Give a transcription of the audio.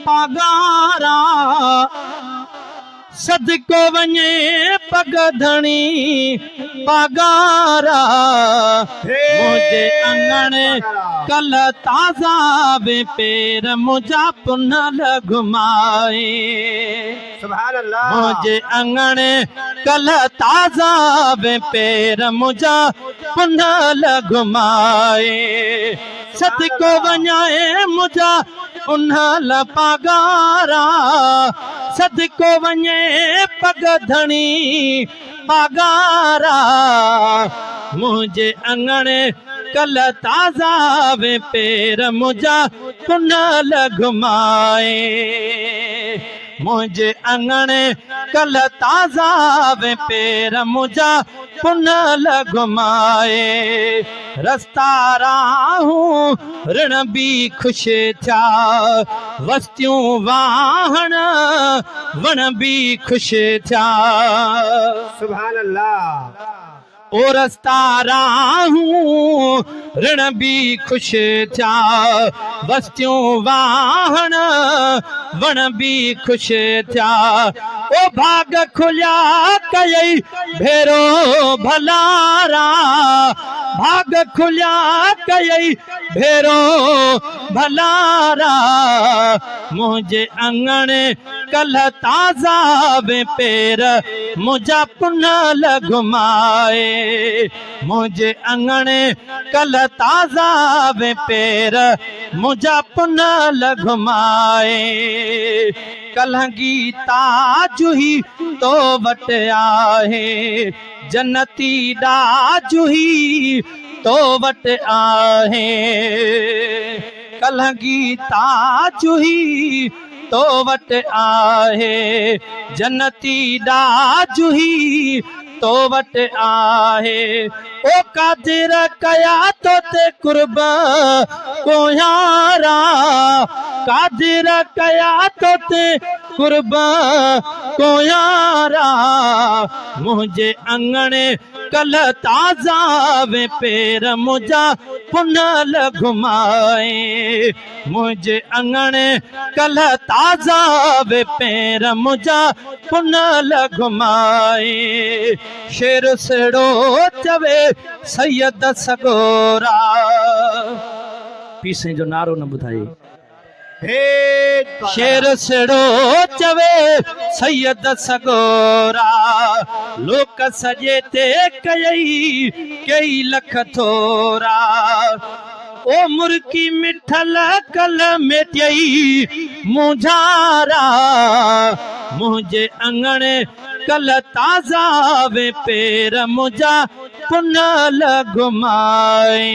पगारा सदको वञे पगधणी पगारा मुझे अंगण कल ताज़ा वे पेर मुझा पुनल घुमाए सुभान अल्लाह मुझे अंगण कल ताज़ा वे पेर मुझा पुनल घुमाए सदको वञाए मुझा उन्हल पगारा सदको वञे पगधणी पगारा मुझे अंगण कल ताज़ा वे पेर मुझा पुनल घुमाए मुझे अंगण कल ताज़ा वे पेर मुझा पुनल घुमाए रस्ता राहूं ऋण भी खुश थिया वस्तियों वाहन वण भी खुश थिया सुभान अल्लाह ओ रस्ता राहूं ऋण भी खुश थिया वस्तियों वाहन वण भी खुश थिया ओ भाग खुलिया कई भेरो भलारा भाग खुलिया कई भेरो भलारा मुझे अंगण कल ताज़ा वे पेर मुझा पुनल घुमाए मुझे अंगण कल ताज़ा वे पेर मुझा पुनल घुमाए कलंगी ताजुही तो वट आहे जन्नती डाजुही तो वट आहे कलंगी ताजुही तो वट आहे जन्नती डाजुही तो वट आहे ओ कादिर कया तो ते कुर्ब को यारा कादिर कया तो ते कुर्ब को यारा मुझे अंगण कल ताज़ा वे पेर मुझा पुनल घुमाए मुझे अंगण कल ताज़ा वे पेर मुझा पुनल घुमाए शेर सेड़ो चवे सैयद सगोरा पीसे जो नारो न ॿुधाए शेर सेड़ो चवे सैयद सगोरा लोक सजे ते कई लख थोरा ओ मुर्की मिठल कल मेटियई मुझारा मुझे अंगण कल ताज़ा वे पेर मुझा पुनल घुमाए।